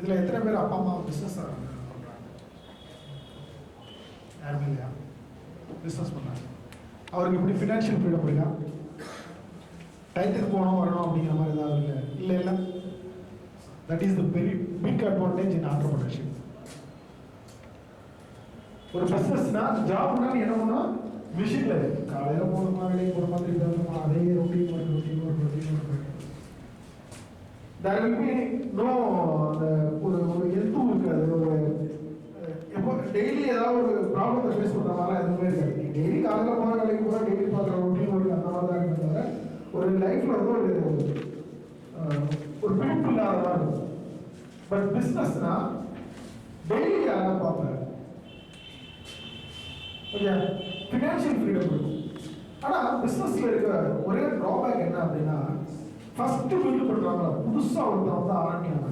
இதில் எத்தனை பேர் அப்பா அம்மா பிஸ்னஸ் பண்ணுறாங்க? யாருமே இல்லையா? பிஸ்னஸ் பண்ணாங்க. அவருக்கு இப்படி ஃபினான்ஷியல் ஃப்ரீடம் இருக்கா? டைத்துக்கு போகணும் வரணும் அப்படிங்கிற மாதிரி ஏதாவது இல்லை? இல்லை இல்லை. That is the very big advantage in entrepreneurship. ஒரு பிஸ்னஸ்னா ஜாப்னா என்ன பண்ணா மிஷின்ல காலையில் போகணுமா வேலைக்கு போகிற மாதிரி இருக்கணுமா அதே routine work. There will be no ஒரு எதுவும் இருக்காது. ஒரு எப்போ டெய்லி ஏதாவது ஒரு ப்ராப்ளத்தை ஃபேஸ் பண்ணுற மாதிரி எதுவுமே இருக்காது. நீ டெய்லி காலையில் போகிற வேலைக்கு போகிற டெய்லி பார்க்குற ரொட்டீன் ஒர்க் அந்த மாதிரி தான் இருக்கிறத ஒரு லைஃப்பில் வந்து ஒரு பிடிப்பு இல்லாததாக இருக்கும். பட் பிஸ்னஸ்னா டெய்லி யாராவது பார்ப்பாங்க. ஓகே, ஃபினான்ஷியல் ஃப்ரீடம் இருக்கும். ஆனால் பிஸ்னஸில் இருக்கிற ஒரே ட்ராபேக் என்ன அப்படின்னா, ஃபர்ஸ்ட் பில்டு பண்ணுறாங்களா புதுசாக ஒருத்தர் வந்து ஆரம்பிக்கிறாங்க.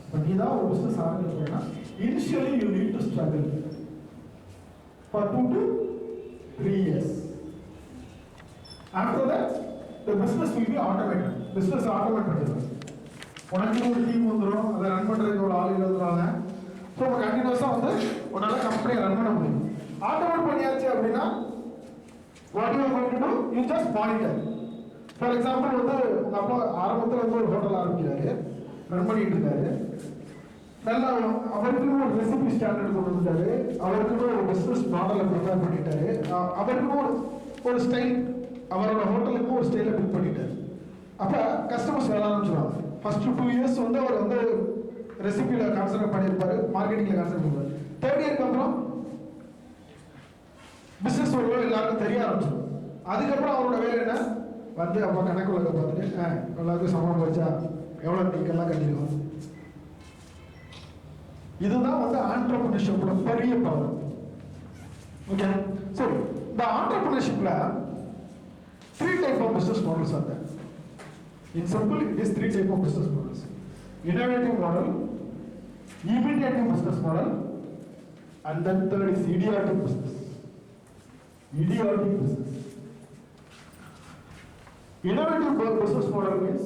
பட் நீ தான் ஒரு பிஸ்னஸ் ஆரம்பிக்க போறேன்னா initially you need to struggle for 2 to 3 years. After that, the business will be automated. Business automate பண்ணிடுவாங்க. உனக்கு ஒரு டீம் வந்துடும், அதை ரன் பண்ணுறதுக்கு ஒரு ஆள் வந்துடுவாங்க. ஸோ கண்டினியூஸாக வந்து உன்னால் கம்பெனியை ரன் பண்ண முடியும். ஆட்டோமேட் பண்ணியாச்சு அப்படின்னா what you are going to to, you just monitor. For example வந்து உங்க அப்பா ஆரம்பத்தில் வந்து ஒரு ஹோட்டல் ஆரம்பிக்கிறாரு, ரன் பண்ணிட்டு இருக்காரு. நல்லா அவருக்குன்னு ஒரு ரெசிபி ஸ்டாண்டர்ட் கொண்டு வந்துட்டாரு, அவருக்குன்னு ஒரு பிஸ்னஸ் மாடலை ப்ரிப்பேர் பண்ணிட்டாரு, அவருக்குன்னு ஒரு ஸ்டைல், அவரோட ஹோட்டலுக்கு ஒரு ஸ்டைலை பில்ட் பண்ணிட்டாரு. அப்போ கஸ்டமர்ஸ் வர ஆரம்பிச்சிடுவாங்க. ஃபர்ஸ்ட் 2 years வந்து அவர் வந்து ரெசிபியில் கான்சன்ட்ரேட் பண்ணியிருப்பாரு, மார்க்கெட்டிங்கில் கான்சன்ட்ரேட் பண்ணுவார். 3rd இயருக்கு அப்புறம் பிஸ்னஸ் ஒரு எல்லாருக்கும் தெரிய ஆரம்பிச்சிடும். அதுக்கப்புறம் அவரோட வேலை என்ன வந்து அப்போ கணக்கு உலக பார்த்துட்டு எல்லாருக்கும் சம்பளம் வச்சா எவ்வளோ டீக்கெல்லாம் கட்டிடுவோம். இதுதான் வந்து ஆண்டர்பிரினர்ஷிப்போட பெரிய பவர். ஓகே, சரி, இந்த ஆண்டர்பிரினர்ஷிப்ல 3 type of business models are there. In simple, it is 3 type of business models: innovative model, imitative business model, and then third is idiotic business. Idiotic business. Innovative business model means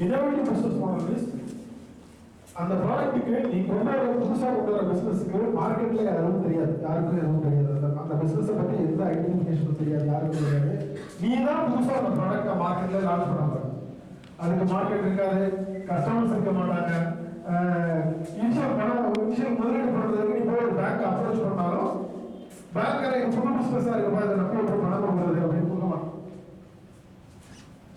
innovative business model means அந்த ப்ராடக்ட்டுக்கு நீ புதுசாக கொண்டு வர பிஸ்னஸுக்கு மார்க்கெட்டில் எதுவும் தெரியாது, யாருக்கும் எதுவும் தெரியாது. அந்த பிஸ்னஸை பற்றி எந்த ஐடென்டிஃபிகேஷனும் தெரியாது, யாருக்கும் தெரியாது. நீ தான் புதுசாக அந்த ப்ராடக்டை மார்க்கெட்டில் லான்ச் பண்ண போகிற. அதுக்கு மார்க்கெட் இருக்காது, கஸ்டமர்ஸ் இருக்க மாட்டாங்க. இனிஷியல் முதலீடு பண்ணுறதுக்கு நீ போய் ஒரு பேங்க் அப்ரோச் பண்ணாலும் பேங்க் புது பிஸ்னஸாக இருக்கப்பா இதை நம்பி எப்படி பணம் கொடுக்குறது அப்படின்னு சொல்லலாம்.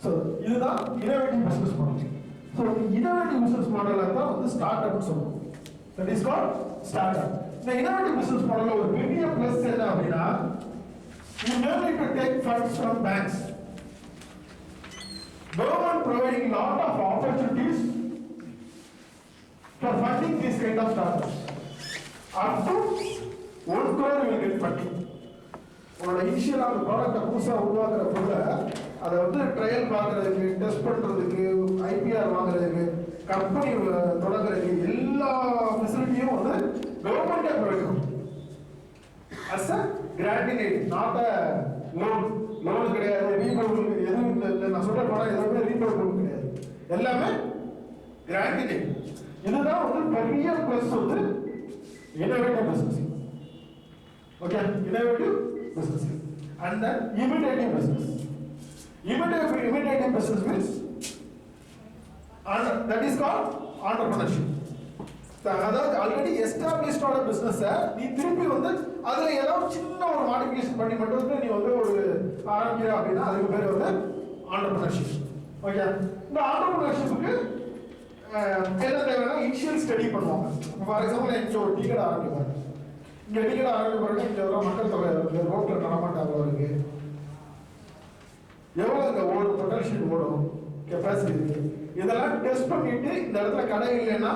ஸோ இதுதான் innovative business model. So innovative business மாடலில் தான் வந்து ஸ்டார்ட் அப்னு சொல்லுவோம். That is called start up. இந்த இனோவேட்டிவ் பிஸ்னஸ் மாடலில் ஒரு பெரிய ப்ளஸ் என்ன அப்படின்னா, you don't need to take funds from banks. Government providing lot of opportunities for funding these kind of startups. Up to 1 crore you will get funding. உங்களோட initial அந்த ப்ராடக்டை புதுசாக உருவாக்குற பொருளை அதை வந்து ட்ரையல் பார்க்கறதுக்கு, டெஸ்ட் பண்ணுறதுக்கு, ஐபிஆர் வாங்குறதுக்கு, கம்பெனி தொடங்குறதுக்கு எல்லா ஃபெசிலிட்டியும் வந்து கவர்மெண்ட்டே ப்ரொவைட் பண்ணும். As a granting aid, not a loan. Loan கிடையாது, ரீபேபிள் எதுவும் இல்லை. நான் சொல்ற படம் எதுவுமே ரீபேபிள் கிடையாது, எல்லாமே கிராண்டிங் எய்ட். இதுதான் வந்து பெரிய பிளஸ் வந்து innovative business. Okay, innovative business and then imitative business. Imitative business means that is called entrepreneurship. அதாவது ஆல்ரெடி எஸ்டாப்ளிஷ்ட் ஆன பிசினஸை நீ திருப்பி வந்து அதில் ஏதாவது சின்ன ஒரு மாடிஃபிகேஷன் பண்ணி மட்டும் நீ வந்து ஒரு ஆரம்பிக்கிற அப்படின்னா அதுக்கு பேர் வந்து ஆண்டர்பிரினர்ஷிப். ஓகே, இந்த ஆண்டர்பிரினர்ஷிப்புக்கு என்ன தேவைன்னா இனிஷியல் ஸ்டடி பண்ணுவாங்க. ஃபார் எக்ஸாம்பிள் இங்கே ஒரு டீ கடை ஆரம்பிப்பாங்க. இங்கே டீ கடை ஆரம்பிப்பாங்க, இங்கே எவ்வளோ மக்கள் தொகை இருக்குது, ரோட்டில் நடமாட்டம் அவ்வளோ இருக்குது, எவ்வளோ இந்த ஓடும், பொட்டன்ஷியல் ஓடும், கெப்பாசிட்டி இருக்கு, இதெல்லாம் டெஸ்ட் பண்ணிட்டு இந்த இடத்துல கடை இல்லைன்னா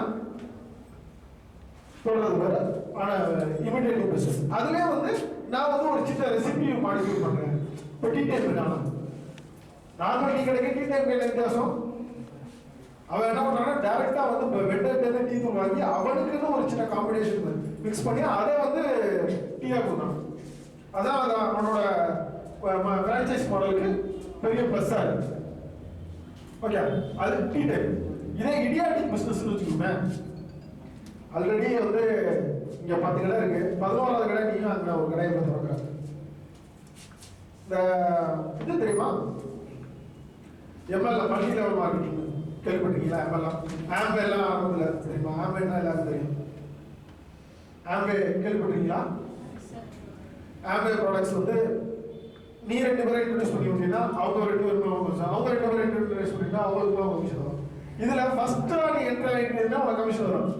சொல்றது வேற. ஆனால் இமிடேட்டிவ் பிசினஸ் அதுலேயே வந்து நான் வந்து ஒரு சின்ன ரெசிபி மாடிஃபை பண்ணுறேன். இப்போ டீ டைம் இருக்கானா, நார்மல் டீ கடைக்கு டீ டைம் கையில் வித்தியாசம். அவன் என்ன பண்ணுறான்னா டேரெக்டாக வந்து வெண்டர்கிட்ட டீ தூள் வாங்கி அவனுக்குன்னு ஒரு சின்ன காம்பினேஷன் மிக்ஸ் பண்ணி அதை வந்து டீயாக கொடுக்குறான். அதான் அவனோட பிரான்சைஸ் மாடலுக்கு பெரிய ப்ளஸ்ஸா இருக்கு. ஓகே, அது டீ டைப். இதே இடியாட்டிக் பிசினஸ் வச்சுக்கோங்க. ஆல்ரெடி வந்து இங்க 10 கடை இருக்கு, 11வது கடை நீயும் அங்க ஒரு கடையை திறக்கிற. இந்த இது தெரியுமா, எம்எல்ஏ மல்டி லெவல் மார்க்கெட்டிங் கேள்விப்பட்டிருக்கீங்களா? ஆம்பே எல்லாம் ஆரம்பத்தில் தெரியுமா? ஆம்பேன்னா எல்லாரும் தெரியும். ஆம்பே கேள்விப்பட்டிருக்கீங்களா? ஆம்பே ப்ராடக்ட்ஸ் வந்து நீ 2 பேரை இன்ட்ரோடியூஸ் பண்ணி விட்டீங்கன்னா அவங்க 2 பேரும் அவங்க 2 பேரை இன்ட்ரோடியூஸ் பண்ணிட்டா அவங்களுக்கு கமிஷன் வரும். இதுல ஃபர்ஸ்டா நீ என்ட்ரி ஆகிட்டீங்கன்னா உனக்கு கமிஷன் வரும்.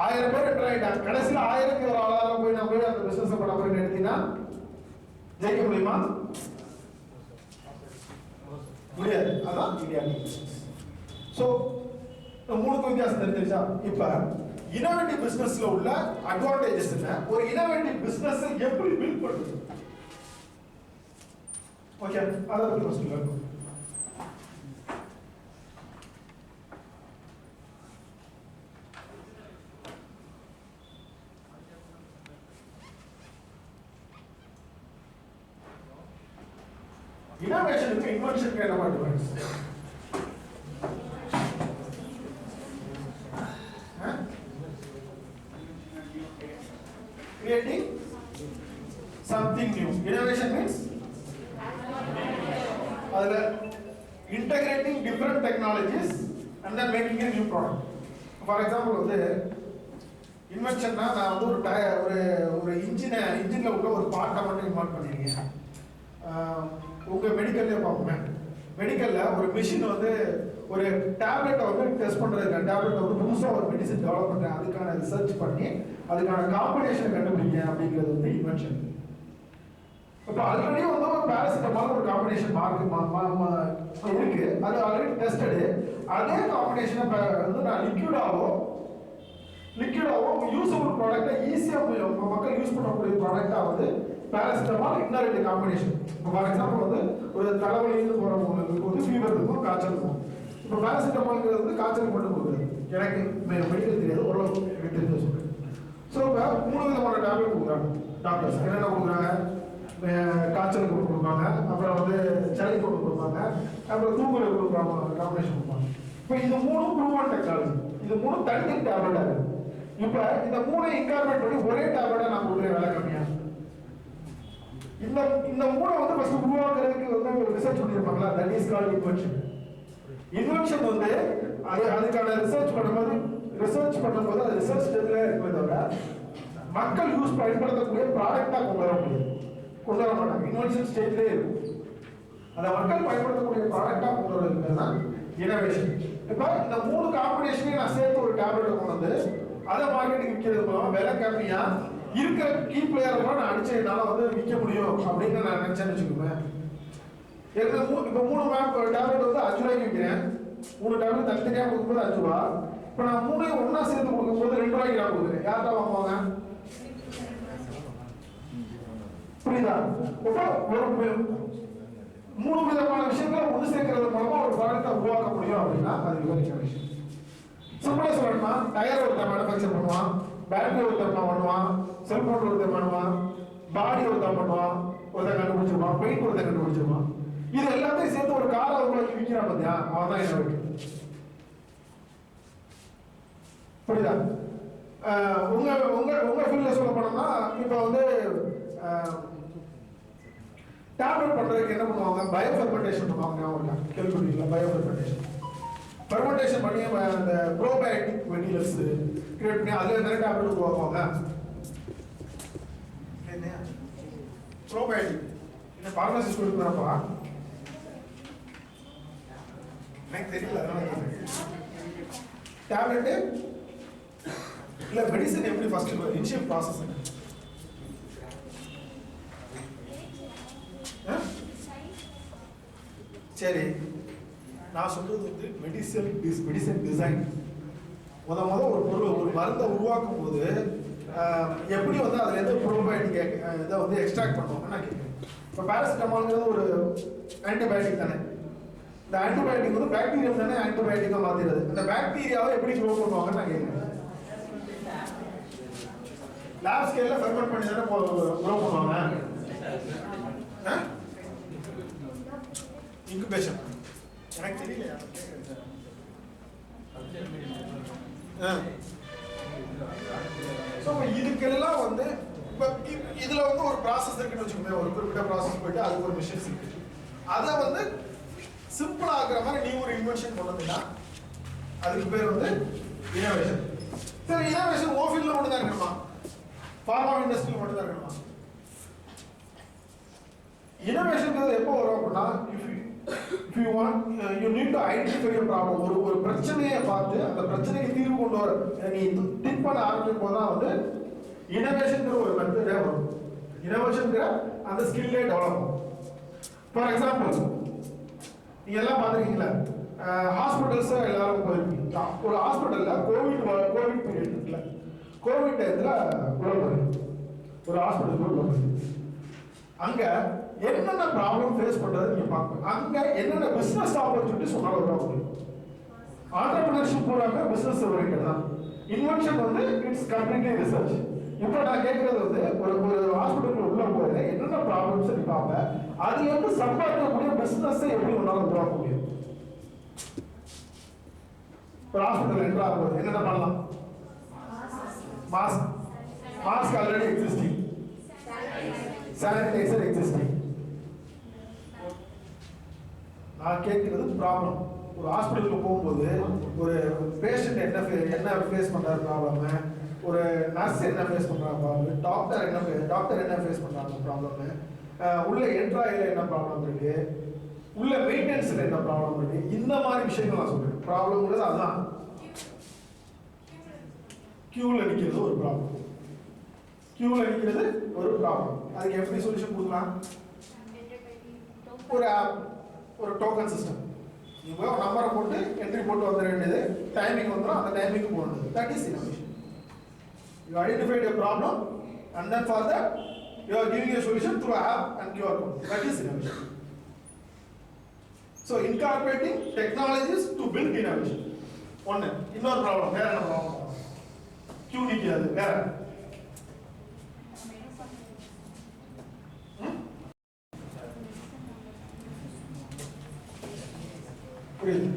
1000 பேர் என்ட்ரி ஆகிட்டாங்க, கடைசியில் 1000க்கு ஒரு ஆளாக போய் நான் போய் அந்த பிசினஸ் பண்ண போய் எடுத்தீங்கன்னா ஜெயிக்க முடியுமா? முடியாது. அதான் இடியாட்டிக். ஸோ 3க்கு வித்தியாசம் தெரிஞ்சிருச்சா? இப்ப இனோவேட்டிவ் பிசினஸ்ல உள்ள அட்வான்டேஜஸ் என்ன, ஒரு இனோவேட்டிவ் பிசினஸ் எப்படி பில்ட் பண்றது? ஓகே, அதை பத்தி சொல்லுங்க. இனோவேஷனுக்கு இன்வென்ஷனுக்கு என்ன difference? Creating something new. Innovation means integrating different technologies and then making a new product. For example, வந்து இன்வென்ஷன்னா நான் வந்து ஒரு இன்ஜின்ல உள்ள ஒரு பார்ட்டை மட்டும் இன்வென்ட் பண்ணிருக்கேன். உங்க மெடிக்கல்லே பார்ப்போமே, மெடிக்கல்ல ஒரு மிஷின் வந்து ஒரு டேப்லெட்டை வந்து டெஸ்ட் பண்றதுக்கு, டேப்லெட் வந்து புதுசா ஒரு மெடிசன் டெவலப் பண்றேன், அதுக்கான ரிசர்ச் பண்ணி அதுக்கான காம்பினேஷன் கண்டுபிடிங்க அப்படிங்கிறது வந்து இன்வென்ஷன். இப்போ ஆல்ரெடி வந்து ஒரு பேராசிட்டமால் ஒரு காம்பினேஷன் இருக்கு, அது ஆல்ரெடி டெஸ்டடு. அதே காம்பினேஷனை வந்து நான் லிக்விடாவோ யூஸபிள் ப்ராடக்டை ஈஸியாக மக்கள் யூஸ் பண்ணக்கூடிய ப்ராடக்டா வந்து பேராசிட்டமால் இன்னும் 2 காம்பினேஷன். இப்போ ஃபார் எக்ஸாம்பிள் வந்து ஒரு தலைவலின்னு போறவங்களுக்கு வந்து ஃபீவர் இருக்கும், காய்ச்சல் இருக்கும். இப்போ பேராசிட்டமால்ங்கிறது வந்து காய்ச்சல் மட்டும் கொடுக்குறது. எனக்கு மெடிக்கல் தெரியாது, ஓரளவு எனக்கு தெரிஞ்ச சொல்றேன். ஸோ இப்போ 3 விதமான டேப்லெட் கொடுக்குறாங்க டாக்டர்ஸ். என்னென்ன கொடுக்குறாங்க? காய்ச்சலுக்கு கொடுப்பாங்க, அப்புறம் வந்து சளி கொடுப்பாங்க, அப்புறம் தூங்குறது கொடுப்பாங்க, காம்பினேஷன் கொடுப்பாங்க. இப்போ இது 3 ப்ரூவன் டெக்னாலஜி. இது 3 தனி டேப்லெட்டாக இருக்கு. இப்போ இந்த 3 இன்கார்பரேட் பண்ணி ஒரே டேப்லெட்டை நான் கொடுக்குறேன், வேலை கம்மியா. இந்த 3 வந்து ஃபர்ஸ்ட் உருவாக்குறதுக்கு வந்து ரிசர்ச் பண்ணியிருப்பாங்களா, that is called invention. Invention வந்து அதுக்கான ரிசர்ச் பண்ணும்போது அது ரிசர்ச் ஸ்டேஜ்ல இருக்குமே தவிர மக்கள் பயன்படுத்தக்கூடிய ப்ராடக்டா கொண்டு வர மாட்டாங்க. இன்வென்ஷன் ஸ்டேஜ்லேயே இருக்கும். அந்த மக்கள் பயன்படுத்தக்கூடிய ப்ராடக்டா கொண்டு வரதுக்கு தான் இனோவேஷன். இப்போ இந்த 3 காம்பினேஷனையும் நான் சேர்த்து ஒரு டேப்லெட் கொண்டு வந்து அதை மார்க்கெட்டிங் விற்கிறது மூலமா விலை கம்மியா இருக்கிற கீ பிளேயரை நான் அடிச்சு என்னால வந்து விற்க முடியும் அப்படின்னு நான் நினைச்சேன்னு வச்சுக்கோங்க. இப்போ 3 டேப்லெட் வந்து 5 ரூபாய்க்கு விற்கிறேன். 3 டேப்லெட் தனித்தனியாக கொடுக்கும்போது 5 ரூபா. இப்போ நான் 3 ஒன்னா சேர்த்து கொடுக்கும்போது 2 ரூபாய்க்கு நான் கொடுக்குறேன். யார்கிட்ட வாங்குவாங்க? புரியுதா? ஒரு 3 விதமான விஷயங்களை ஒன்று சேர்க்கறது மூலமா ஒரு ப்ராடக்டை உருவாக்க முடியும் அப்படின்னா அது இனோவேஷன். சிம்பிளா சொல்லணும்னா டயர் ஒருத்தர் மேனுஃபேக்சர் பண்ணுவான், பேட்டரி ஒருத்தர் பண்ணுவான், செல்போன் ஒருத்தர் பண்ணுவான், பாடி ஒருத்தர் பண்ணுவான், ஒருத்தர் கண்டுபிடிச்சிருப்பான், பெயிண்ட் ஒருத்தர் கண்டுபிடிச்சிருப்பான். இது எல்லாத்தையும் சேர்த்து ஒரு காரை உருவாக்கி விற்கிறான் பார்த்தியா, அவன் தான் இனோவேட்டர். புரியுதா? உங்க ஃபீல்ட்ல சொல்ல போனோம்னா இப்போ வந்து டேப்லெட் பண்றதுக்கு என்ன பண்ணுவாங்க? பயோஃபெர்மெண்டேஷன் பண்ணுவாங்க. கேள்விப்பட்டீங்களா? பயோஃபெர்மெண்டேஷன் பண்ணி அந்த ப்ரோபயோட்டிக் மெட்டீரியல்ஸ் கிரியேட் பண்ணி அதுல நிறைய டேப்லெட் உருவாக்குவாங்க. ப்ரோபயோட்டிக் இந்த பார்மசி ஸ்கூலுக்கு வரப்பா எனக்கு தெரியல, அதனால டேப்லெட் இல்ல மெடிசன் எப்படி ஃபர்ஸ்ட் இனிஷியல் ப்ராசஸ் சரி. நான் சொல்றது வந்து மெடிசன் டிசைன். முத ஒரு பொருள் ஒரு மருந்தை உருவாக்கும் போது எப்படி வந்து அதுல இருந்து ப்ரோபயோட்டிக் இதை வந்து எக்ஸ்ட்ராக்ட் பண்ணுவாங்க நான் கேட்குறேன். இப்போ பேராசிட்டமால்ங்கிறது ஒரு ஆன்டிபயோட்டிக் தானே. இந்த ஆன்டிபயோட்டிக் வந்து பாக்டீரியா தானே ஆன்டிபயோட்டிக்கா மாத்திடுது. அந்த பாக்டீரியாவை எப்படி க்ரோ பண்ணுவாங்கன்னு நான் கேட்குறேன். லேப் ஸ்கேல்ல ஃபெர்மெண்ட் பண்ணி தானே க்ரோ பண்ணுவாங்க. இன்குபேஷன் எனக்கு தெரியல. இதுக்கெல்லாம் வந்து இப்போ இதுல வந்து ஒரு ப்ராசஸ் இருக்குன்னு வச்சுக்கோங்க. ஒரு குறிப்பிட்ட ப்ராசஸ் போயிட்டு அதுக்கு ஒரு மிஷின்ஸ் இருக்கு. அதை வந்து சிம்பிள் ஆக்குற மாதிரி நீ ஒரு இன்வென்ஷன் பண்ணதுன்னா அதுக்கு பேர் வந்து இனோவேஷன். சரி, இனோவேஷன் ஓ ஃபீல்ட்ல மட்டும் தான் இருக்கணுமா? ஃபார்மா இண்டஸ்ட்ரியில் மட்டும் தான் இருக்கணுமா? இனோவேஷன் எப்போ வரும் அப்படின்னா, if you want you need to identify a problem. ஒரு பிரச்சனையை பார்த்து அந்த பிரச்சனைக்கு தீர்வு கொண்டு வர நீ திங்க் பண்ண ஆரம்பிக்கும் போது தான் வந்து இனோவேஷன்ங்கிற ஒரு மெத்தடே வரும். இனோவேஷன்ங்கிற அந்த ஸ்கில்லே டெவலப் ஆகும். ஃபார் எக்ஸாம்பிள், நீங்க எல்லாம் பார்த்துருக்கீங்களா, ஹாஸ்பிட்டல்ஸ் எல்லாரும் போயிருக்கீங்க. ஒரு ஹாஸ்பிட்டல்ல கோவிட் பீரியட் இருக்குல்ல, கோவிட் டயத்துல உள்ள போயிருக்கு ஒரு ஹாஸ்பிட்டலுக்கு உள்ள போயிருக்கு. அங்க என்னென்ன ப்ராப்ளம் ஃபேஸ் பண்றது நீங்க பார்க்கணும். அங்க என்னென்ன பிசினஸ் ஆப்பர்ச்சுனிட்டிஸ் உங்களால உருவாக்க முடியும். ஆண்டர்பிரினர்ஷிப் பூராமே பிசினஸ் ஓரியன்டட் தான். இன்வென்ஷன் வந்து இட்ஸ் கம்ப்ளீட்லி ரிசர்ச். இப்போ நான் கேட்கறது வந்து ஒரு ஹாஸ்பிட்டலுக்கு உள்ள போயில என்னென்ன ப்ராப்ளம்ஸ் நீ பார்ப்பேன், அதுல இருந்து சம்பாதிக்கக்கூடிய பிசினஸ் எப்படி உங்களால உருவாக்க முடியும். ஒரு ஹாஸ்பிட்டல் என்ட்ரு ஆகும்போது என்னென்ன பண்ணலாம்? Mask already existing, sanitiser existing. நான் கேட்கிறது ப்ராப்ளம். ஒரு ஹாஸ்பிட்டலுக்கு போகும்போது ஒரு பேஷண்ட் என்ன ஃபேஸ் பண்றாரு ப்ராப்ளம், ஒரு நர்ஸ் என்ன ஃபேஸ் பண்றாங்க ப்ராப்ளம், டாக்டர் என்ன ஃபேஸ் பண்றாங்க ப்ராப்ளம், உள்ள என்ட்ராயில என்ன ப்ராப்ளம் இருக்கு, உள்ள மெயின்டெனன்ஸ்ல என்ன ப்ராப்ளம் இருக்கு. இந்த மாதிரி விஷயங்கள் நான் சொல்றேன். ப்ராப்ளம்ங்கிறது அதுதான். கியூல நிக்கிறது ஒரு ப்ராப்ளம். கியூல நிக்கிறது ஒரு ப்ராப்ளம். அதுக்கு எப்படி சொல்யூஷன் கொடுக்கலாம்? ஒரு ஆப், ஒரு டோக்கன் சிஸ்டம். நீங்க நம்பரை போட்டு என்ட்ரி போட்டு வந்துட வேண்டியது, டைமிங் வந்துடும், அந்த டைமிங்க்கு போகணும். That is innovation. You identified a problem and then for that you are giving a solution through app and QR code. That is innovation. So incorporating technologies to build innovation. One இன்னொரு problem, வேற என்ன problem? Q நிக்காது, வேற புரியுது?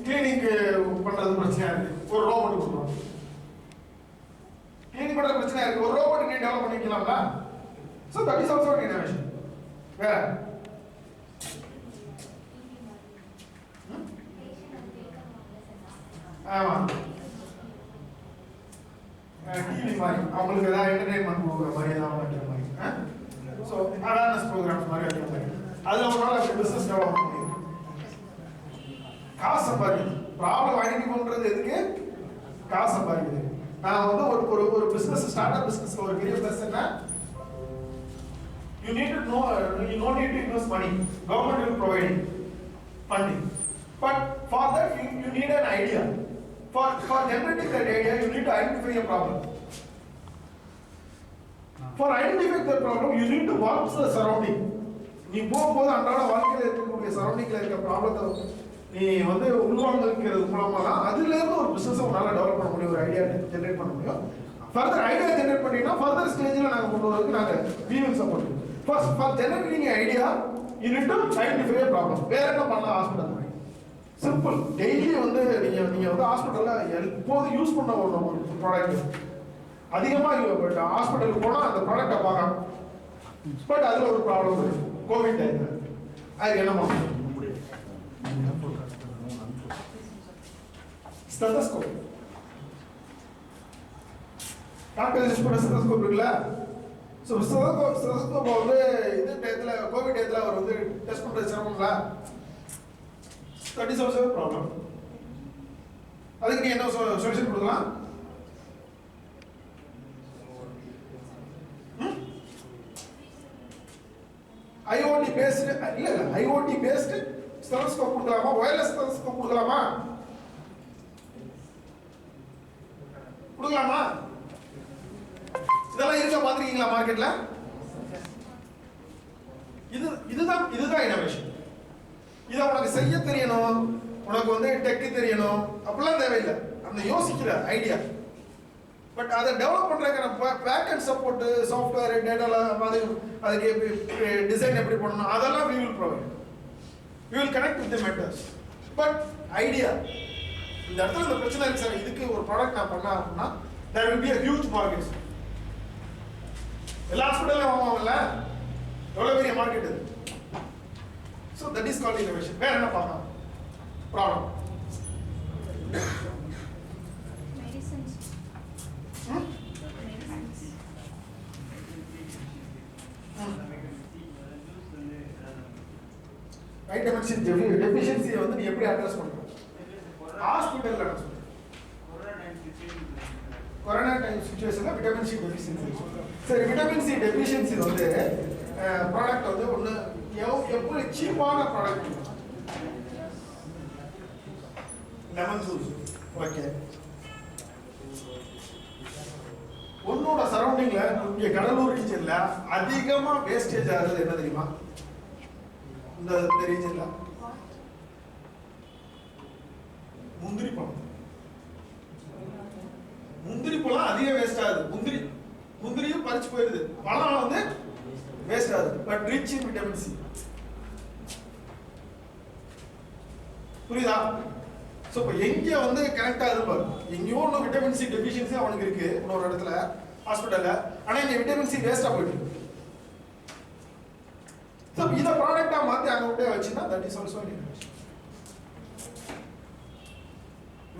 Cleaning பண்றது பிரச்சனையா இருக்கு, ஒரு ரோபோட் கொடுக்குறோம். கிளீனிங் பண்றது பிரச்சனையா இருக்கு, ஒரு ரோபோட் நீ டெவலப் பண்ணிக்கலாம்ல. So that is also innovation. வேற ஆமா, டிவி மாதிரி அவங்களுக்கு ஏதாவது என்டர்டைன்மெண்ட் கொடுக்குற மாதிரி ஏதாவது வைக்கிற மாதிரி, ஸோ அவேர்னஸ் ப்ரோக்ராம்ஸ் மாதிரி வைக்கிற மாதிரி, அதில் ஒரு நாள் பிஸ்னஸ் டெவலப் பண்ணி காசு சம்பாதிக்குது. ப்ராப்ளம் ஐடென்டிஃபை பண்றது எதுக்கு? காசு சம்பாதிக்குது. நான் வந்து ஒரு பிசினஸ், ஸ்டார்ட் அப் பிசினஸ்ல ஒரு பெரிய பிளஸ் என்ன, you need to invest money. Government will provide funding, but for that you need an idea. For generating that idea you need to identify a problem. For identifying that problem you need to watch the surrounding. நீ போகும்போது அன்றாட வாழ்க்கையில் இருக்கக்கூடிய சரௌண்டிங்ல இருக்க ப்ராப்ளத்தை நீ வந்து உள்வாங்கிக்கிறது மூலமா தான் அதுல இருந்து ஒரு பிசினஸ் உன்னால டெவலப் பண்ண முடியும், ஒரு ஐடியா ஜெனரேட் பண்ண முடியும். ஃபர்தர் ஐடியா ஜெனரேட் பண்ணினா ஃபர்தர் ஸ்டேஜ்ல நாங்க கொண்டு வரதுக்கு நாங்க we will support you. First for generating an idea you need to identify a problem. வேற என்ன பண்ணலாம்? ஹாஸ்பிடல் மாதிரி சிம்பிள். டெய்லி வந்து நீங்க வந்து ஹாஸ்பிடல்ல எப்போது யூஸ் பண்ண ஒரு ப்ராடக்ட் அதிகமா ஹாஸ்பிட்டலுக்கு போனா அந்த ப்ராடக்ட்டை பார்க்கலாம். பட் அதுல ஒரு ப்ராப்ளம் இருக்கு. கோவிட் டைம்ல அது என்ன பண்ணணும்? ஸ்டெத்தஸ்கோப். டாக்டர் யூஸ் பண்ண ஸ்டெத்தஸ்கோப் இருக்குல்ல, ஸோ ஸ்டெத்தஸ்கோப் வந்து இது டயத்துல கோவிட் டயத்துல அவர் வந்து டெஸ்ட் பண்றது சிரமங்களா? That is also problem. அதுக்கு நீ என்ன சொல்யூஷன் கொடுக்கலாம்? IoT based இல்ல IoT based ஸ்டெத்தஸ்கோப் கொடுக்கலாமா? வயர்லெஸ் ஸ்டெத்தஸ்கோப் கொடுக்கலாமா? கொடுக்கலாமா? இதெல்லாம் இருக்க பாத்துறீங்களா மார்க்கெட்ல? இதுதான் இனோவேஷன். இத உனக்கு செய்ய தெரியணும். உனக்கு வந்து டெக் தெரியணும் அப்படிலாம் தேவையில்லை. அந்த யோசிக்கிற ஐடியா பட் அதை டெவலப் பண்றதுக்கான பேக் அண்ட் சப்போர்ட் சாஃப்ட்வேர் டேட்டாலாம் அதுக்கு டிசைன் எப்படி பண்ணணும் அதெல்லாம் we will provide. We will connect with the mentors. But idea இந்த இடத்துல இந்த பிரச்சனை இருக்கு சார், இதுக்கு ஒரு ப்ராடக்ட் நான் பண்ண அப்படின்னா there will be a huge market. எல்லா ஹாஸ்பிட்டல்லையும் வாங்குவாங்கல்ல, எவ்வளோ பெரிய மார்க்கெட் இது. So that is called innovation. வேற என்ன பார்க்கலாம்? ப்ராப்ளம் வைட்டமின் டெஃபிஷியன்சியை வந்து நீ எப்படி அட்ரஸ் பண்ற? ஹாஸ்பிட்டல்ல நான் சொல்றேன், கொரோனா டைம் சிச்சுவேஷன்ல விட்டமின் சி டெஃபிஷியன்சி. சரி, விட்டமின் சி டெஃபிஷியன்சி வந்து ப்ராடக்ட் வந்து ஒன்று எப்படி சீப்பான ப்ராடக்ட் லெமன் ஜூஸ். ஓகே, உன்னோட சரௌண்டிங்ல இங்க கடலூர் ரீஜன்ல அதிகமா வேஸ்டேஜ் ஆகுது என்ன தெரியுமா? இந்த ரீஜன்ல முந்திரி பழம், முந்திரி பழம் அதிக வேஸ்ட் ஆகுது. முந்திரியும் பறிச்சு போயிடுது, பழம் வந்து வேஸ்ட் ஆகுது. But rich in vitamin C. புரியுதா? சோ இப்போ எங்க வந்து கனெக்ட் ஆகுது பாரு, எங்கேயோ ஒன்று விட்டமின் சி டெஃபிஷியன்சி அவனுக்கு இருக்கு இன்னொரு இடத்துல ஹாஸ்பிட்டல்ல, ஆனா இங்க விட்டமின் சி வேஸ்டா போயிட்டு. ஸோ இதை ப்ராடக்டா மாத்தி அங்க விட்டே வச்சுன்னா that is also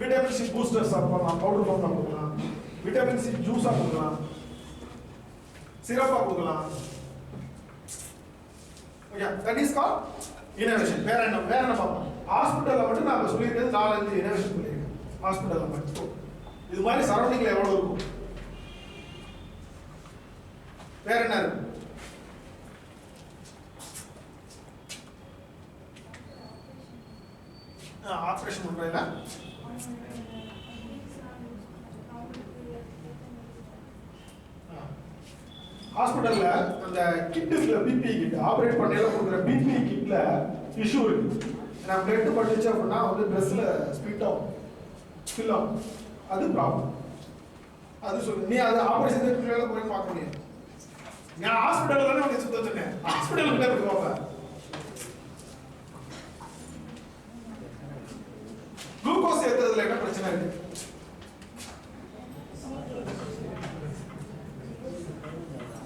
vitamin C boosters பண்ணலாம், பவுடர் ஃபார்ம்ல கொடுக்கலாம், விட்டமின் சி ஜூஸா கொடுக்கலாம், சிரப்பா கொடுக்கலாம். Okay, that is called innovation. வேற என்ன பார்ப்போம்? ஹாஸ்பிட்டல்ல மட்டும் நான் சொல்லியிருக்கிறது 4-5 இனோவேஷன் சொல்லியிருக்கேன். ஹாஸ்பிட்டல்ல மட்டும் இது மாதிரி சரௌண்டிங்ல எவ்வளவு இருக்கும்? வேற என்ன இருக்கு? ஆப்ரேஷன் பண்றீங்களா? ஹாஸ்பிட்டல்ல அந்த கிட் இருக்குல்ல, பிபி கிட், ஆபரேட் பண்ணையில கொடுக்குற பிபி கிட்ல இஷ்யூ இருக்கு. நான் பிளட் பட்டுச்சு அப்படின்னா வந்து ட்ரெஸ்ல ஸ்பிட் ஆகும், ஸ்பில் ஆகும். அது ப்ராப்ளம். அது சொல்லு, நீ அது ஆபரேஷன் தேட்டர்ல போய் பார்க்க முடியாது. நான் ஹாஸ்பிட்டல்ல தானே வந்து சுத்த வச்சிருக்கேன், ஹாஸ்பிட்டல்ல போய் பார்ப்பேன். குளுக்கோஸ் ஏத்துறதுல என்ன பிரச்சனை இருக்கு?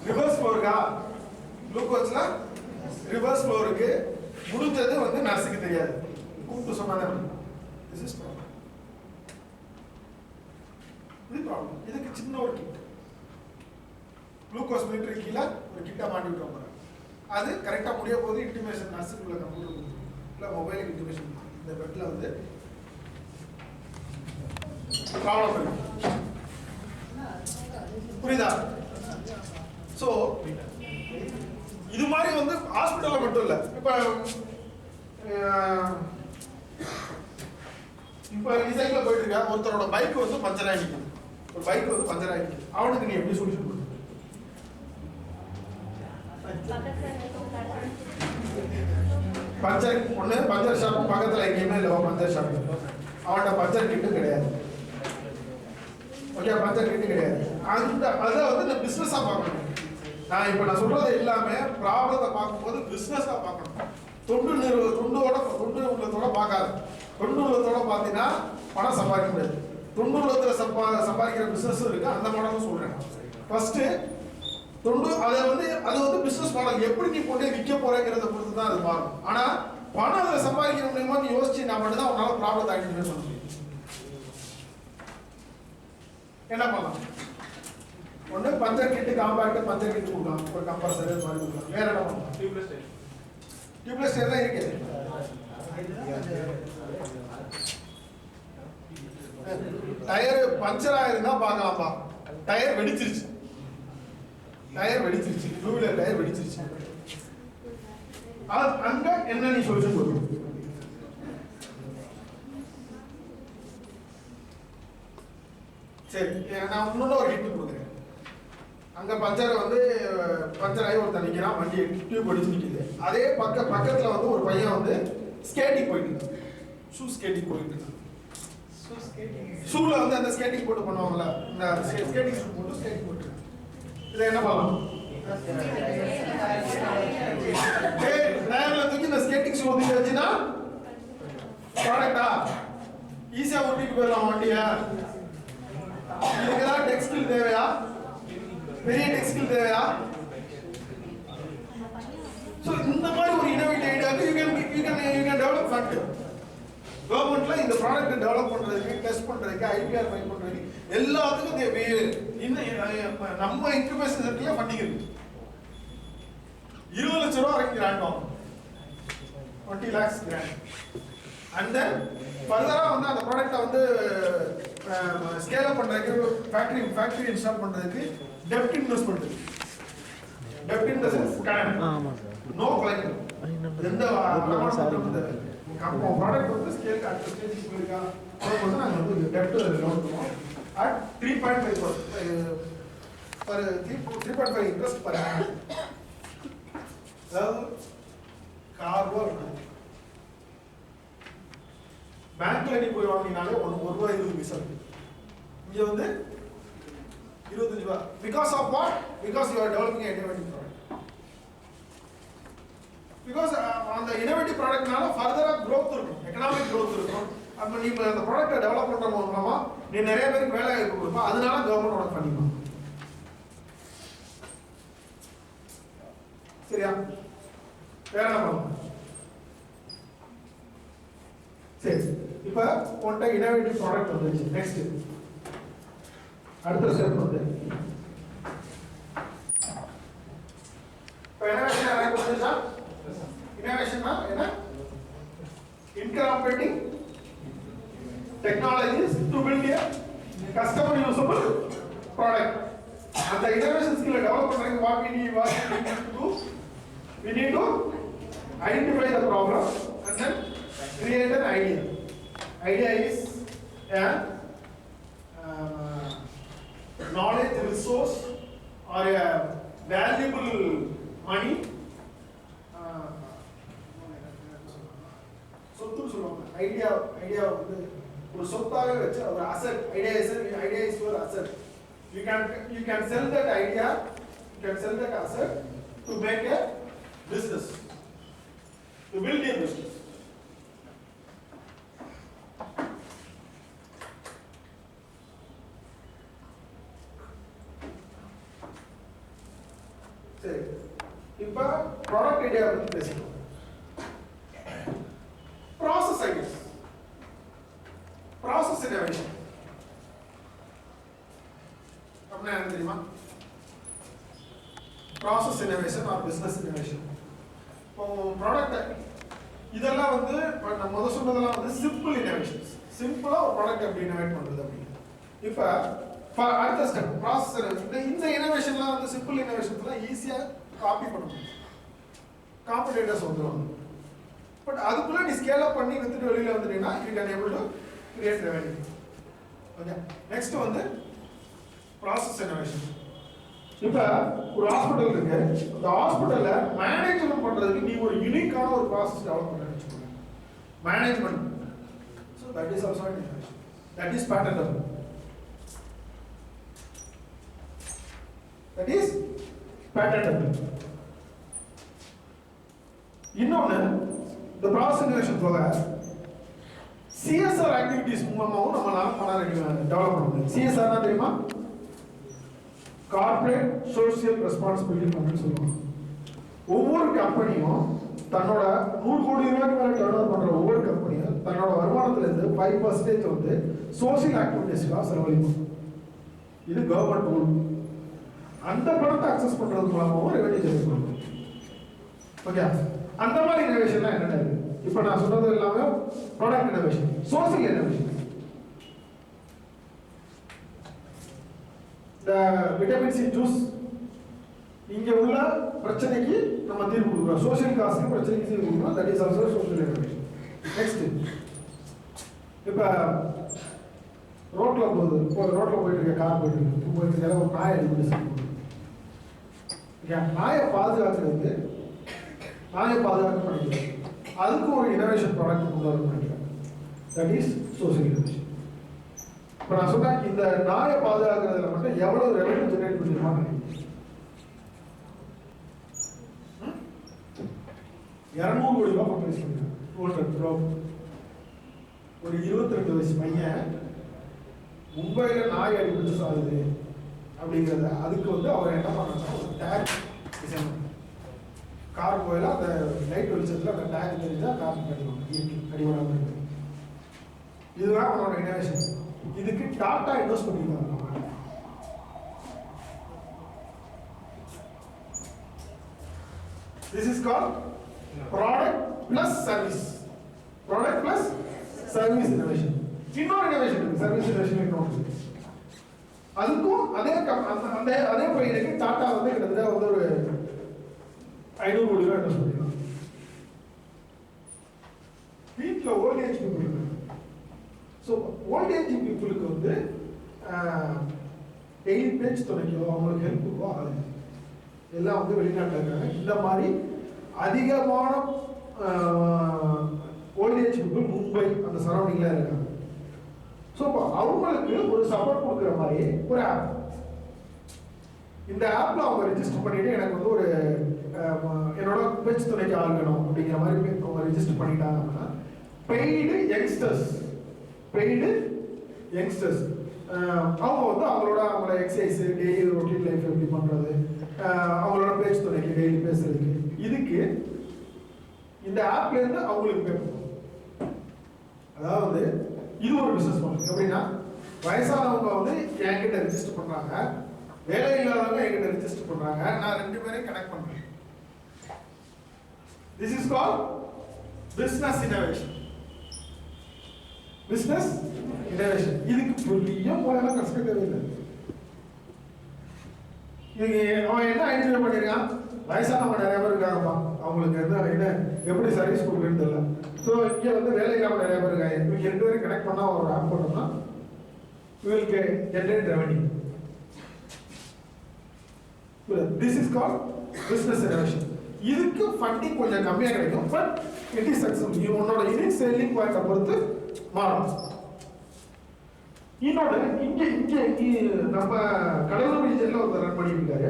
ரிவர்ஸ் ஃப்ளோ இருக்கா? குளுக்கோஸ்ல ரிவர்ஸ் ஃப்ளோ இருக்கு. முடிஞ்சது வந்து நர்ஸுக்கு தெரியாது, கூப்பிட்டு சொன்னாதான் திஸ் இஸ் ப்ராப்ளம். இது ப்ராப்ளம். இதுக்கு சின்ன ஒரு கிட், குளுக்கோஸ் மீட்டர் கீழே ஒரு கிட்டை மாட்டி விட்டுருவாங்க. அது கரெக்டா முடிய போது இன்டிமேஷன் நர்ஸுக்குள்ள கம்ப்யூட்டர் கொடுத்துரும், இல்லை மொபைலுக்கு இன்டிமேஷன். இந்த பெட்ல வந்து ப்ராப்ளம் இருக்கு. புரியுதா? சோ இது மாதிரி வந்து ஹாஸ்பிட்டல்ல மட்டும் இல்ல, இப்ப ரிசைக்கிள் போயிட்டு இருக்க ஒருத்தரோட பைக் வந்து பஞ்சர் ஆயிடுச்சு, ஒரு பைக் வந்து பஞ்சர் ஆயிடுச்சு, அவனுக்கு நீ எப்படி சொல்யூஷன் கொடுக்க? பஞ்சர் ஒண்ணு, பஞ்சர் ஷாப் பக்கத்துல எங்கேயுமே இல்லவா பஞ்சர் ஷாப், அவன்கிட்ட பஞ்சர் கிட்டும் கிடையாது. ஓகே, பஞ்சர் கிட்டு கிடையாது. அதை வந்து இந்த பிசினஸா பார்க்கணும். நான் சொல்றது எல்லாமே ப்ராப்ளத்தை பார்க்கும்போது பிசினஸா பார்க்கணும். தொண்டு உள்ளத்தோட பார்க்காது. தொண்டு உள்ளத்தோட பார்த்தீங்கன்னா பணம் சம்பாதிக்க முடியாது. தொண்டு உள்ளத்துல சம்பாதிக்கிற பிசினஸ் இருக்கு, அந்த மாடலும் சொல்றேன். ஃபர்ஸ்ட் தொண்டு அது வந்து பிசினஸ் மாடல் எப்படி நீ கொண்டு விற்க போறேங்கிறத பொறுத்து தான் அது மாறும். ஆனா பணம் அதில் சம்பாதிக்கிற மூலியமா நீ யோசிச்சு நான் மட்டும் தான் உன்னால ப்ராப்ளத்தை ஐடென்டிஃபை பண்ண முடியும். என்ன பண்ணலாம்? ஒன்று பஞ்சர் கிட்டு காம்பாக்ட் பஞ்சர் கிட்டு கொடுக்கலாம், ஒரு கம்பல்சரி மாதிரி கொடுக்கலாம். வேற என்ன பண்ணலாம்? டியூப்லெஸ் டயர் தான் இருக்கு. டயர் பஞ்சர் ஆயிருந்தா பார்க்கலாம்பா. டயர் வெடிச்சிருச்சு, டூ வீலர் டயர் வெடிச்சிருச்சு. அங்க என்ன நீ சொல்யூஷன் கொடுக்கணும்? சரி, நான் இன்னொன்னு ஒரு ஹிட் கொடுக்குறேன். அங்க பஞ்சர் ஆகி ஒருத்தர் நிற்கிறான், வண்டி டியூப் அடிச்சு நிற்குது. அதே பக்கத்துல வந்து ஒரு பையன் வந்து ஸ்கேட்டிங் போயிட்டு ஷூ ஸ்கேட்டிங் போயிட்டு இருக்கு. ஷூல வந்து அந்த ஸ்கேட்டிங் போட்டு பண்ணுவாங்கல்ல, இந்த ஸ்கேட்டிங் ஷூ போட்டு ஸ்கேட்டிங் போட்டு இதை என்ன பண்ணலாம்? டயர்ல தூக்கி இந்த ஸ்கேட்டிங் ஷூ வந்து வச்சுன்னா ப்ராடக்டா ஈஸியா ஓட்டிட்டு போயிடலாம் வண்டியா. இதுக்கு ஏதாவது டெக்ஸ்டைல் தேவையா? பெரிய டெக்ஸ்டைல் தேவையா? So இந்த மாதிரி ஒரு இன்னோவேட்டிவ் ஐடியாக்கு you can develop fund. கவர்மெண்ட்ல இந்த ப்ராடக்ட் டெவலப் பண்றதுக்கு, டெஸ்ட் பண்றதுக்கு, ஐபிஆர் ஃபைல் பண்றதுக்கு எல்லாத்துக்கும் நம்ம இன்குபேஷன் சென்டர்ல ஃபண்டிங் இருக்கு. 20 லட்சம் ரூபாய் வரைக்கும் கிராண்ட் வாங்கும், 20 lakhs கிராண்ட். அண்ட் தென் ஃபர்தரா வந்து அந்த ப்ராடக்ட்டை வந்து ஸ்கேல் அப் பண்றதுக்கு, ஃபேக்டரி இன்ஸ்டால் பண்றதுக்கு டெப்ட் investment. Dept in the sense கடன். ஆமா சார். No collection. எந்த நம்ம ப்ராடக்ட் வந்து ஸ்கேல் அடுத்த ஸ்டேஜுக்கு போயிருக்கா, அதுக்கு வந்து நாங்கள் வந்து டெப்ட் லோன் பண்ணுவோம் at 3.5% per 3.5 interest per annum. அதாவது கார்வோ பேங்க்ல நீ போய் வாங்கினாலே ₹1.20 இங்க வந்து 25 ரூபாய். Because of what? Because you are developing innovative product. பிகாஸ் அந்த இன்னோவேட்டிவ் ப்ராடக்ட்னால ஃபர்தரா growth இருக்கும், எகனாமிக் growth இருக்கும். அப்ப நீ அந்த ப்ராடக்ட்டை டெவலப் பண்ற மூலமா நீ நிறைய பேருக்கு வேலை வாய்ப்பு கொடுப்பா. அதனால கவர்மெண்ட் உனக்கு பண்ணிக்கும். சரியா? வேற என்ன பண்ணலாம்? சரி, இப்ப உன்கிட்ட இன்னோவேட்டிவ் ப்ராடக்ட் வந்துருச்சு. நெக்ஸ்ட் அடுத்த ஸ்டெப் வந்து இப்ப இன்னோவேஷன் எனக்கு புரியுதா? இன்னோவேஷன்னா என்ன? incorporating technologies to build a customer usable product. And the innovation skill development, what we need to do, we need to identify the problem and then create an idea. Idea is a knowledge resource or a valuable money. சொத்து சொல்லுவாங்க. Idea வந்து ஒரு சொத்தாக வச்சு ஒரு asset. Idea is your asset. You can sell that idea, you can sell that asset to make a business, to build a business. சரி, இப்ப product idea பத்தி பேசணும். Process ideas, process innovation. அப்படின்னா என்ன தெரியுமா? Process innovation or business innovation. இப்போ product இதெல்லாம் வந்து நம்ம முதல்ல சொன்னதெல்லாம் வந்து சிம்பிள் இன்னோவேஷன்ஸ். சிம்பிளா ஒரு ப்ராடக்ட் எப்படி இன்னோவேட் பண்றது அப்படின்னு. இப்போ அடுத்த ஸ்டெப் ப்ராசஸ் இன்னோவேஷன். இந்த இன்னோவேஷன்லாம் வந்து சிம்பிள் இன்னோவேஷன்ஸ்லாம் ஈஸியா காப்பி பண்ண முடியும், காம்படிட்டர்ஸ் வந்துருவாங்க. பட் அதுக்குள்ள நீ ஸ்கேல் அப் பண்ணி வித்துட்டு வெளியில வந்துட்டீங்கன்னா you can able to create revenue. Okay, next வந்து ப்ராசஸ் இன்னோவேஷன். இப்ப ஒரு ஹாஸ்பிடல் இருக்கு, அந்த ஹாஸ்பிடல்ல மேனேஜ்மென்ட் பண்றதுக்கு நீ ஒரு யூனிக்கான ஒரு ப்ராசஸ் டெவலப் பண்ண வெச்சுக்கணும். Management. So that is also an innovation. That is patentable. That is patentable. இன்னொன்னு இந்த ப்ராசஸ் இன்னோவேஷன் போக CSR ஆக்டிவிட்டீஸ் மூலமாவும் நம்மளால பணம் டெவலப் பண்ண முடியும். CSR னா தெரியுமா? கார்ப்பரேட் சோஷியல் ரெஸ்பான்சிபிலிட்டி ஃபண்ட் சொல்லுவாங்க. ஒவ்வொரு கம்பெனியும் தன்னோட 100 கோடி ரூபாய்க்கு மேல டர்ன் பண்ற ஒவ்வொரு கம்பெனியும் தன்னோட வருமானத்துல இருந்து 5% வந்து சோஷியல் ஆக்டிவிட்டீஸ்க்காக செலவழிக்கும். இது கவர்மெண்ட் ரூல். அந்த பணத்தை அக்சஸ் பண்றது மூலமாவும் ரெவென்யூ ஜெனரேட் பண்ணும். ஓகே, அந்த மாதிரி இன்னோவேஷன்லாம் என்னென்ன இருக்கு? இப்போ நான் சொன்னது எல்லாமே ப்ராடக்ட் இன்னோவேஷன். சோஷியல் இன்னோவேஷன், இந்த விட்டமின் சி ஜூஸ் இங்க உள்ள பிரச்சனைக்கு நம்ம தீர்வு கொடுக்குறோம். சோஷியல் காஸ்ட்க்கு பிரச்சனைக்கு தீர்வு கொடுக்குறோம். That is also social innovation. Next, இப்போ ரோட்ல போயிட்டு இருக்க கார் போயிட்டு இருக்க ஒரு நாயை அடிப்படை நாயை பாதுகாக்கிறது, நாயை பாதுகாக்க பண்ணிக்கிறேன். அதுக்கு ஒரு இன்னோவேஷன் ப்ராடக்ட் கொண்டு வர பண்ணிக்கிறேன். That is social innovation. இப்போ நான் சொன்னேன் இந்த நாயை பாதுகாக்கிறதுல மட்டும் எவ்வளவு ரெவன்யூ ஜெனரேட் பண்ணிருப்பாங்க? 200 கோடி ரூபாய் பர்ச்சேஸ் பண்ணிருக்காங்க. ஒரு 22 வயசு பையன் மும்பையில நாய் அடிபிடிச்சு சாகுது அப்படிங்கிறத அதுக்கு வந்து அவர் என்ன பண்ணாங்கன்னா ஒரு டேக் டிசைன் கார் போயில அந்த லைட் வெளிச்சத்தில் அந்த டேக் தெரிஞ்சா கார் அடிபடாமல் இருக்கு. இதுதான் அவனோட இனோவேஷன். இதுக்கு டாடா இன்வெஸ்ட் பண்ணிருக்காங்க. This is called product plus service. Product plus service innovation. இன்னொரு innovation இருக்கு, service innovation இன்னொரு. அதுக்கும் அதே பையனுக்கு டாடா வந்து கிட்டத்தட்ட வந்து ஒரு 500 கோடி ரூபாய் இன்வெஸ்ட் பண்ணிருக்காங்க. வீட்டில் ஓல்ட் ஏஜ் பீப்புள் இருக்கு. ஸோ ஓல்ட் ஏஜ் பீப்புளுக்கு வந்து டெய்லி பேச்சு துணைக்கோ அவங்களுக்கு ஹெல்ப்புக்கோ ஆகுது. எல்லாம் வந்து வெளிநாட்டில் இருக்காங்க. இந்த மாதிரி அதிகமான ஓல்ட் ஏஜ் பீப்புள் மும்பை அந்த சரௌண்டிங்கில் இருக்காங்க. ஸோ இப்போ அவங்களுக்கு ஒரு சப்போர்ட் கொடுக்குற மாதிரி ஒரு ஆப். இந்த ஆப்ல அவங்க ரெஜிஸ்டர் பண்ணிட்டு எனக்கு வந்து ஒரு என்னோட பேச்சு துணைக்கு ஆள் வேணும் அப்படிங்கிற மாதிரி அவங்க ரெஜிஸ்டர் பண்ணிட்டாங்க அப்படின்னா பெய்டு யங்ஸ்டர்ஸ் அவங்க வந்து அவங்களோட எக்ஸசைஸ் டெய்லி ரொட்டீன் லைஃப் எப்படி பண்றது, அவங்களோட பேச்சு துணைக்கு டெய்லி பேசுறதுக்கு, இதுக்கு இந்த ஆப்ல இருந்து அவங்களுக்கு பே பண்ணுவோம். அதாவது இது ஒரு பிசினஸ் மாடல். எப்படின்னா வயசானவங்க வந்து என்கிட்ட ரெஜிஸ்டர் பண்றாங்க, வேலை இல்லாதவங்க என்கிட்ட ரெஜிஸ்டர் பண்றாங்க, நான் 2 பேரையும் கனெக்ட் பண்றேன். This is called business innovation. Business innovation. இதுக்கு பெரிய போயெல்லாம் கஷ்டம் தேவையில்லை. அவன் என்ன ஐடியா பண்ணிருக்கான், வயசானவங்க நிறைய பேர் இருக்காங்கப்பா, அவங்களுக்கு என்ன எப்படி சர்வீஸ் கொடுக்குறதுன்னு தெரியல. ஸோ இங்கே வந்து வேலை இல்லாமல் நிறைய பேர் இருக்காங்க. இவங்க 2 பேரும் கனெக்ட் பண்ணால் ஒரு ஆப் போட்டோம்னா இவங்களுக்கு generate revenue. This is called business innovation. இதுக்கு ஃபண்டிங் கொஞ்சம் கம்மியாக கிடைக்கும், பட் இட் இஸ் சக்சஸ்ஃபுல். நீ உன்னோட யூனிக் செல்லிங் பாயிண்ட்டை பொறுத்து மாறும். இன்னொன்று இங்கே நம்ம கடலூர் ரீஜன்ல ஒரு ரன் பண்ணிட்டு இருக்காரு.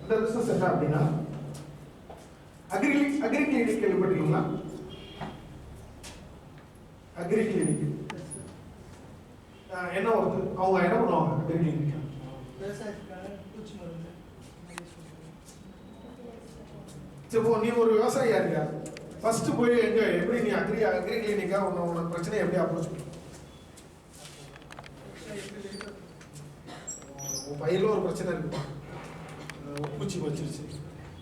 அந்த பிசினஸ் என்ன அப்படின்னா அக்ரி கிளினிக் கேள்விப்பட்டிருக்கீங்களா? அக்ரி கிளினிக் என்ன வருது, அவங்க என்ன பண்ணுவாங்க? அக்ரி கிளினிக் இப்போ நீ ஒரு விவசாயியா இருக்க, ஃபர்ஸ்ட் போய் எங்க எப்படி நீ அக்ரி கிளினிக்கா உன்னோட பிரச்சனை எப்படி அப்ரோச் பண்ண? உன் பயிரில் ஒரு பிரச்சனை இருக்குப்பா, பூச்சி வச்சிருச்சு,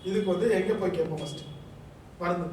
இதுக்கு வந்து எங்க போய் கேட்போம்? ஃபர்ஸ்ட் மருந்து